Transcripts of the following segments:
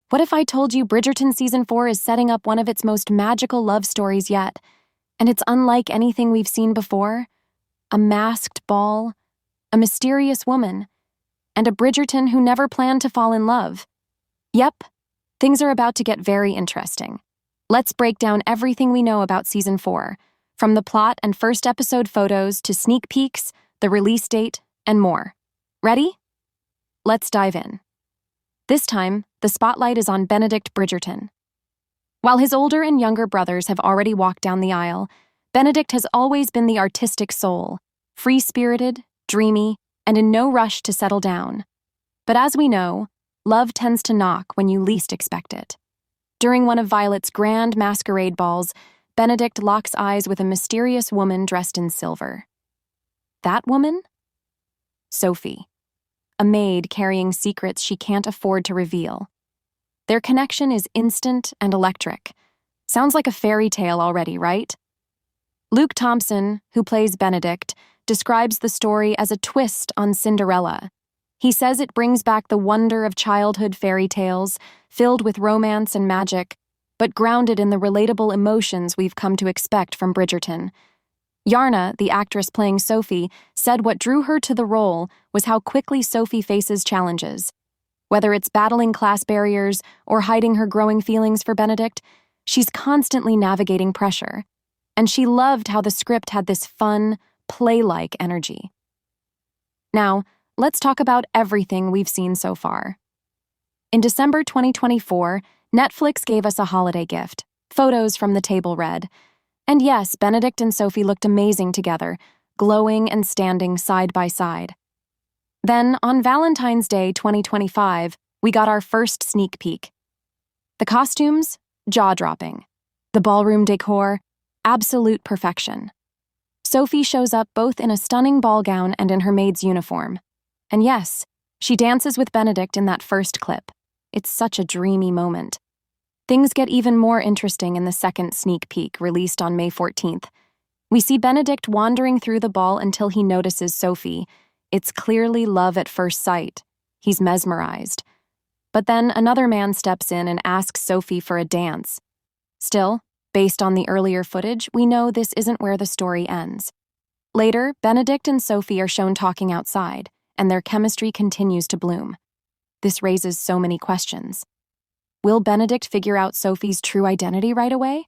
What if I told you Bridgerton Season 4 is setting up one of its most magical love stories yet, and it's unlike anything we've seen before? A masked ball, a mysterious woman, and a Bridgerton who never planned to fall in love. Yep, things are about to get very interesting. Let's break down everything we know about Season 4, from the plot and first episode photos to sneak peeks, the release date, and more. Ready? Let's dive in. This time, the spotlight is on Benedict Bridgerton. While his older and younger brothers have already walked down the aisle, Benedict has always been the artistic soul, free-spirited, dreamy, and in no rush to settle down. But as we know, love tends to knock when you least expect it. During one of Violet's grand masquerade balls, Benedict locks eyes with a mysterious woman dressed in silver. That woman? Sophie, a maid carrying secrets she can't afford to reveal. Their connection is instant and electric. Sounds like a fairy tale already, right? Luke Thompson, who plays Benedict, describes the story as a twist on Cinderella. He says it brings back the wonder of childhood fairy tales, filled with romance and magic, but grounded in the relatable emotions we've come to expect from Bridgerton. Yarna, the actress playing Sophie, said what drew her to the role was how quickly Sophie faces challenges. Whether it's battling class barriers or hiding her growing feelings for Benedict, she's constantly navigating pressure. And she loved how the script had this fun, play-like energy. Now, let's talk about everything we've seen so far. In December 2024, Netflix gave us a holiday gift, photos from the table read. And yes, Benedict and Sophie looked amazing together, glowing and standing side by side. Then, on Valentine's Day 2025, we got our first sneak peek. The costumes? Jaw-dropping. The ballroom decor? Absolute perfection. Sophie shows up both in a stunning ball gown and in her maid's uniform. And yes, she dances with Benedict in that first clip. It's such a dreamy moment. Things get even more interesting in the second sneak peek, released on May 14th. We see Benedict wandering through the ball until he notices Sophie. It's clearly love at first sight. He's mesmerized. But then another man steps in and asks Sophie for a dance. Still, based on the earlier footage, we know this isn't where the story ends. Later, Benedict and Sophie are shown talking outside, and their chemistry continues to bloom. This raises so many questions. Will Benedict figure out Sophie's true identity right away?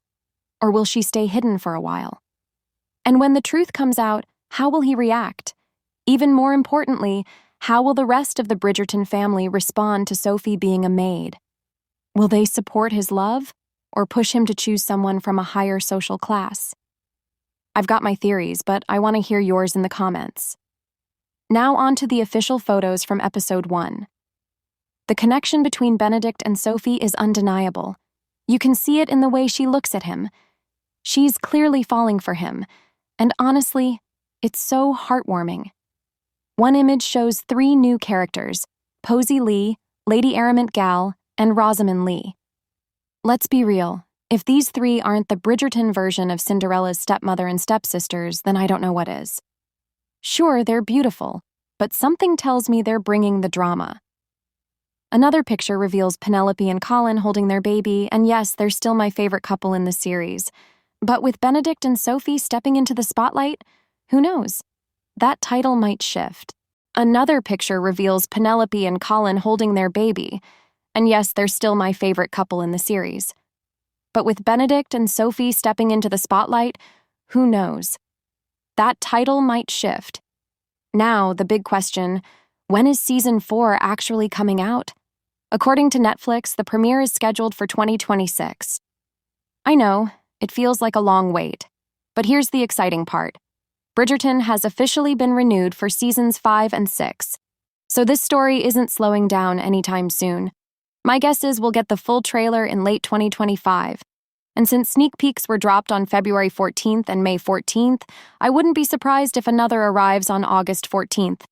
Or will she stay hidden for a while? And when the truth comes out, how will he react? Even more importantly, how will the rest of the Bridgerton family respond to Sophie being a maid? Will they support his love, or push him to choose someone from a higher social class? I've got my theories, but I want to hear yours in the comments. Now on to the official photos from episode 1. The connection between Benedict and Sophie is undeniable. You can see it in the way she looks at him. She's clearly falling for him, and honestly, it's so heartwarming. One image shows 3 new characters: Posie Lee, Lady Aramint Gal, and Rosamin Lee. Let's be real, if these 3 aren't the Bridgerton version of Cinderella's stepmother and stepsisters, then I don't know what is. Sure, they're beautiful, but something tells me they're bringing the drama. Another picture reveals Penelope and Colin holding their baby, and yes, they're still my favorite couple in the series. But with Benedict and Sophie stepping into the spotlight, who knows? That title might shift. Another picture reveals Penelope and Colin holding their baby, and yes, they're still my favorite couple in the series. But with Benedict and Sophie stepping into the spotlight, who knows? That title might shift. Now, the big question: when is Season 4 actually coming out? According to Netflix, the premiere is scheduled for 2026. I know, it feels like a long wait. But here's the exciting part. Bridgerton has officially been renewed for Seasons 5 and 6. So this story isn't slowing down anytime soon. My guess is we'll get the full trailer in late 2025. And since sneak peeks were dropped on February 14th and May 14th, I wouldn't be surprised if another arrives on August 14th.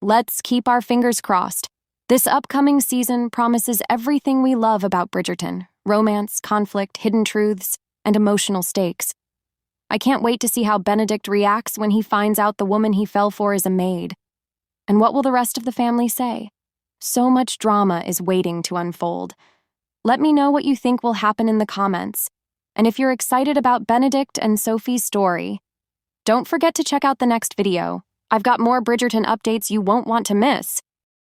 Let's keep our fingers crossed. This upcoming season promises everything we love about Bridgerton: romance, conflict, hidden truths, and emotional stakes. I can't wait to see how Benedict reacts when he finds out the woman he fell for is a maid. And what will the rest of the family say? So much drama is waiting to unfold. Let me know what you think will happen in the comments. And if you're excited about Benedict and Sophie's story, don't forget to check out the next video. I've got more Bridgerton updates you won't want to miss.